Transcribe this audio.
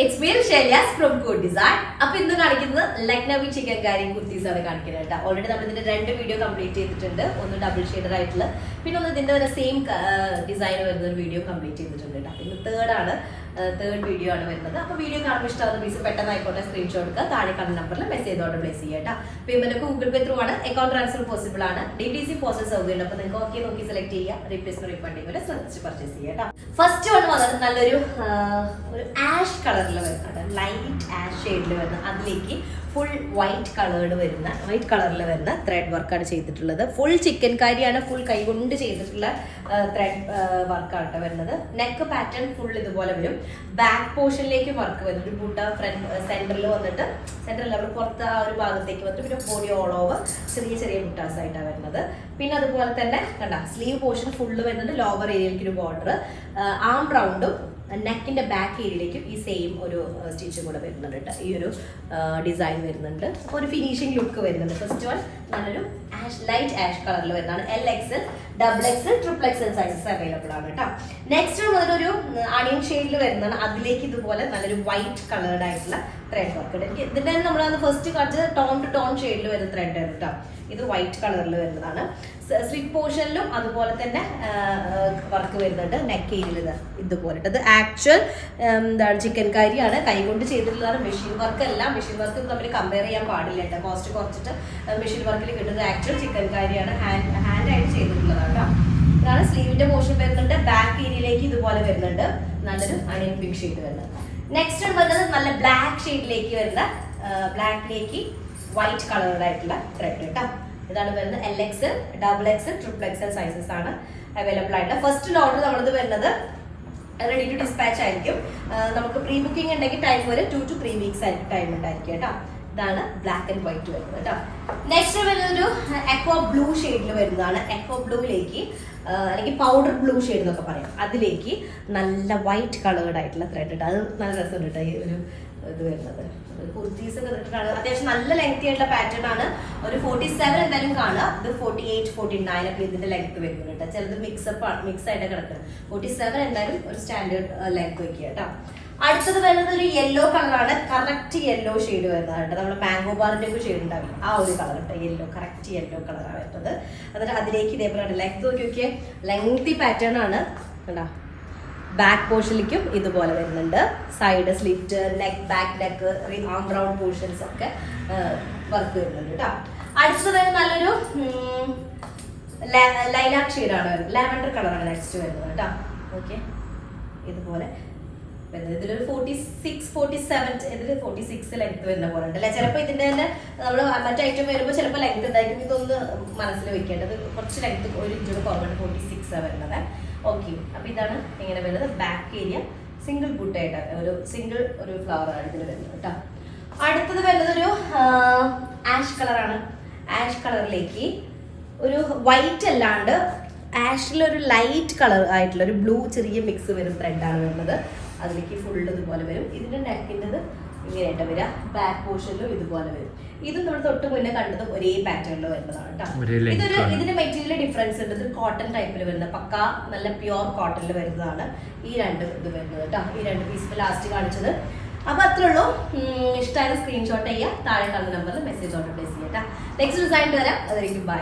It's me, Shailyas from Code Design. അപ്പോൾ ഇന്ന് കാണിക്കുന്നത് ലക്നവി ചിക്കൻ കറി കുർത്തീസ് ആണ് കാണിക്കുന്നത് കേട്ടോ. ഓൾറെഡി നമ്മൾ ഇതിന്റെ രണ്ട് വീഡിയോ കംപ്ലീറ്റ് ചെയ്തിട്ടുണ്ട്. ഒന്ന് ഡബിൾ ഷെയ്ഡർ ആയിട്ടുള്ള, പിന്നെ ഒന്ന് ഇതിന്റെ തന്നെ സെയിം ഡിസൈൻ വരുന്ന ഒരു വീഡിയോ കംപ്ലീറ്റ് ചെയ്തിട്ടുണ്ട് കേട്ടോ. ഇന്ന് തേർഡ് വീഡിയോ ആണ് വരുന്നത്. അപ്പോൾ വീഡിയോ കാണുമ്പോൾ ഇഷ്ടമാകുന്ന പീസ് പെട്ടെന്ന് ആയിക്കോട്ടെ സ്ക്രീൻഷോട്ട് എടുക്കുക, താഴെ കാണുന്ന നമ്പറിൽ മെസ്സേജ് ഓർഡർ പ്ലേസ് ചെയ്യുക കേട്ടോ. പേയ്മെന്റ് ഗൂഗിൾ പേ ത്രൂ ആണ്, അക്കൗണ്ട് ട്രാൻസ്ഫർ പോസിബിൾ ആണ്, DTC പോസ്റ്റൽ സൗകര്യം. അപ്പോൾ നിങ്ങൾക്ക് ഓക്കെ നോക്കി സെലക്ട് ചെയ്യുക, റീപ്ലേസ്മെന്റ് റീഫണ്ട് ചെയ്യുമ്പോൾ ശ്രദ്ധിച്ച് പർച്ചേസ് ചെയ്യുക കേട്ടോ. ഫസ്റ്റ് വൺ വന്നത് നല്ലൊരു ആഷ് കളറിൽ വരുന്നുണ്ട്, ലൈറ്റ് ആഷ് ഷെയ്ഡിൽ വരുന്ന, അതിലേക്ക് ഫുൾ വൈറ്റ് കളറിൽ വരുന്ന ത്രെഡ് വർക്കാണ് ചെയ്തിട്ടുള്ളത്. ഫുൾ ചിക്കൻ കാരിയാണ്, ഫുൾ കൈകൊണ്ട് ചെയ്തിട്ടുള്ള ത്രെഡ് വർക്കാണ് വരുന്നത്. നെക്ക് പാറ്റേൺ ഫുൾ ഇതുപോലെ വരും. ബാക്ക് പോർഷനിലേക്ക് വർക്ക് വരുന്നത്, ഒരു ബൂട്ട ഫ്രണ്ട് സെന്ററിൽ വന്നിട്ട്, സെന്ററിൽ അവിടെ പുറത്ത് ആ ഒരു ഭാഗത്തേക്ക് വന്നിട്ട്, പിന്നെ ബോഡി ഓൾ ഓവർ ചെറിയ ബുട്ടാസ് ആയിട്ടാണ് വരുന്നത്. പിന്നെ അതുപോലെ തന്നെ കണ്ട സ്ലീവ് പോർഷൻ ഫുള്ള് വരുന്നുണ്ട്, ലോവർ ഏരിയയിലേക്ക് ഒരു ബോർഡർ, ആം റൗണ്ടും നെക്കിന്റെ ബാക്ക് ഏരിയയിലേക്കും ഈ സെയിം ഒരു സ്റ്റിച്ചും കൂടെ വരുന്നുണ്ട് കേട്ടോ. ഈ ഒരു ഡിസൈൻ വരുന്നുണ്ട്, ഒരു ഫിനിഷിംഗ് ലുക്ക് വരുന്നുണ്ട്. ഫസ്റ്റ് വൺ നല്ലൊരു ലൈറ്റ് ആഷ് കളറിൽ വരുന്നതാണ്. LXL, XXL, XXL sizes available ആണ് കേട്ടോ. നെക്സ്റ്റ് വന്നിട്ടൊരു അണിയൻ ഷെയ്ഡിൽ വരുന്നതാണ്, അതിലേക്ക് ഇതുപോലെ നല്ലൊരു വൈറ്റ് കളേർഡ് ആയിട്ടുള്ള ത്രെഡ് വർക്ക് ഉണ്ട്. ഇതിന്റെ നമ്മൾ ഫസ്റ്റ് കാണിച്ചത് ടോൺ ടു ടോൺ ഷെയ്ഡിൽ വരുന്ന ത്രെഡ് ആണ് കേട്ടോ. ഇത് വൈറ്റ് കളറിൽ വരുന്നതാണ്. സ്ലിപ്പ് പോർഷനിലും അതുപോലെ തന്നെ വർക്ക് വരുന്നുണ്ട്. നെക്ക് ഏരിയയിൽ ഇതുപോലെ. ഇത് ആക്ച്വൽ എന്താണ് ചിക്കൻ കാരിയാണ്, കൈകൊണ്ട് ചെയ്തിട്ടുള്ളതാണ്, മെഷീൻ വർക്ക് അല്ല. മെഷീൻ വർക്ക് തമ്മിൽ കമ്പയർ ചെയ്യാൻ പാടില്ല കേട്ടോ. കോസ്റ്റ് കുറച്ചിട്ട് മെഷീൻ വർക്കിൽ കിട്ടുന്നത് ആക്ച്വൽ ചിക്കൻ കാരിയാണ്, ഹാൻഡായിട്ട് ചെയ്തിട്ടുള്ളതാണ് കേട്ടോ. ഇതാണ് സ്ലീവിന്റെ പോർഷൻ വരുന്നുണ്ട്. ബാക്ക് ഏരിയയിലേക്ക് ഇതുപോലെ വരുന്നുണ്ട്, നല്ലൊരു അണിയൻ പിങ്ക് ഷെയ്ഡ് വരുന്നത്. നെക്സ്റ്റ് വരുന്നത് നല്ല ബ്ലാക്ക് ഷെയ്ഡിലേക്ക് വരുന്ന, ബ്ലാക്കിലേക്ക് വൈറ്റ് കളേർഡ് ആയിട്ടുള്ള ത്രെഡ് കേട്ടോ. ഇതാണ് വരുന്നത്. LXL, XXL, XXL സൈസസ് ആണ് അവൈലബിൾ ആയിട്ടുള്ള. ഫസ്റ്റ് ലോട്ട് നമ്മളത് വരുന്നത് റെഡി ടു ഡിസ്പാച്ച് ആയിരിക്കും. നമുക്ക് പ്രീ ബുക്കിംഗ് ഉണ്ടെങ്കിൽ ടൈം വരെ 2 to 3 weeks ആയിരിക്കും ടൈം ഉണ്ടായിരിക്കും കേട്ടോ. ഇതാണ് ബ്ലാക്ക് ആൻഡ് വൈറ്റ് വരുന്നത് കേട്ടോ. നെക്സ്റ്റ് വരുന്നൊരു അക്വാ ബ്ലൂ ഷെയ്ഡിൽ വരുന്നതാണ്. അക്വാ ബ്ലൂവിലേക്ക് അല്ലെങ്കിൽ പൗഡർ ബ്ലൂ ഷെയ്ഡ് എന്നൊക്കെ പറയാം, അതിലേക്ക് നല്ല വൈറ്റ് കളേർഡ് ആയിട്ടുള്ള ത്രെഡ് ഇട്ട്, അത് നല്ല രസമുണ്ട് കേട്ടോ. ഈ ഒരു ഇത് വരുന്നത് കുർത്തീസ് ഒക്കെ ഇട്ടിട്ടാണ്. അത്യാവശ്യം നല്ല ലെങ്തി ആയിട്ടുള്ള പാറ്റേൺ ആണ്. ഒരു 47 എന്തായാലും കാണാം. ഇത് 48, 49 ഒക്കെ ഇതിന്റെ ലെങ്ത് വരുന്നുണ്ട് കേട്ടോ. ചിലത് മിക്സ് ആയിട്ട് കിടക്കുന്നത്. 47 എന്തായാലും ഒരു സ്റ്റാൻഡേർഡ് ലെങ്ത് വെക്കുക കേട്ടോ. അടുത്തത് വരുന്നത് ഒരു യെല്ലോ കളറാണ്, കറക്റ്റ് യെല്ലോ ഷെയ്ഡ് വരുന്നത് കേട്ടോ. നമ്മുടെ മാംഗോ ബാറിന്റെ ഒക്കെ ഷെയ്ഡ് ഉണ്ടാവില്ല, ആ ഒരു കളർ കേട്ടോ. യെല്ലോ, കറക്റ്റ് യെല്ലോ കളറാണ് വരുന്നത്. എന്നിട്ട് അതിലേക്ക് ഇതേപോലെ ലെങ്ത് നോക്കിയൊക്കെ ലെങ്തി പാറ്റേൺ ആണ് കേട്ടോ. ബാക്ക് പോർഷനിലേക്കും ഇതുപോലെ വരുന്നുണ്ട്. Side slit, neck, back neck, ആം റൗണ്ട് പോർഷൻസ് ഒക്കെ വർക്ക് വരുന്നുണ്ട് കേട്ടോ. അടുത്തത് നല്ലൊരു ലൈലാക്ക് ഷെയ്ഡാണ് വരുന്നത്, ലാവൻഡർ കളറാണ് നെക്സ്റ്റ് വരുന്നത് കേട്ടോ. ഓക്കെ, ഇതുപോലെ ഇതിലൊരു 46, 47, ഇതിൽ 46 ലെങ്ത് വരുന്ന പോലെ ഉണ്ട് അല്ലെ. ചിലപ്പോൾ ഇതിന്റെ തന്നെ നമ്മൾ മറ്റേ ഐറ്റം വരുമ്പോൾ ചിലപ്പോൾ ലെങ്ത് ഉണ്ടായിരിക്കും. ഇതൊന്ന് മനസ്സിൽ വെക്കേണ്ടത്, കുറച്ച് ലെങ്ത് 1 ഇഞ്ചോട് കുറവുണ്ട്, 46 വരുന്നത്. ഓക്കെ, അപ്പൊ ഇതാണ് ഇങ്ങനെ വരുന്നത്. ബാക്ക് ഏരിയ സിംഗിൾ ബുട്ടായിട്ട് ഒരു ഫ്ലവർ ആണ് ഇതിൽ വരുന്നത് കേട്ടോ. അടുത്തത് വരുന്നത് ഒരു ആഷ് കളറാണ്. ആഷ് കളറിലേക്ക് ഒരു വൈറ്റ് അല്ലാണ്ട് ആഷിലൊരു ലൈറ്റ് കളർ ആയിട്ടുള്ള ഒരു ബ്ലൂ ചെറിയ മിക്സ് വരും ത്രെഡാണ് വരുന്നത്. അതിലേക്ക് ഫുള്ള് ഇതുപോലെ വരും. ഇതിന്റെ നെക്കിൻ്റെത് ഇങ്ങനെയായിട്ട് വരിക, ബാക്ക് പോർഷനിലും ഇതുപോലെ വരും. ഇതും നമ്മൾ തൊട്ട് മുന്നേ കണ്ടതും ഒരേ പാറ്റേണിൽ വരുന്നതാണ് കേട്ടോ. ഇതിന്റെ മെറ്റീരിയൽ ഡിഫറൻസ് ഉണ്ട്. ഇത് കോട്ടൺ ടൈപ്പിൽ വരുന്നത്, പക്ക നല്ല പ്യുവർ കോട്ടണിൽ വരുന്നതാണ് ഈ രണ്ട് ഇത് വരുന്നത് കേട്ടോ. ഈ രണ്ട് പീസ് ലാസ്റ്റ് കാണിച്ചത്. അപ്പൊ അത്രേ ഉള്ളൂ. ഇഷ്ടമായ സ്ക്രീൻഷോട്ട് ചെയ്യുക, താഴെ കാണുന്ന നമ്പറിൽ മെസ്സേജ് ഓർഡർ പ്ലേസ് ചെയ്യാം കേട്ടോ. നെക്സ്റ്റ് ഡിസൈൻ വരാം. അതായിരിക്കും ബൈ.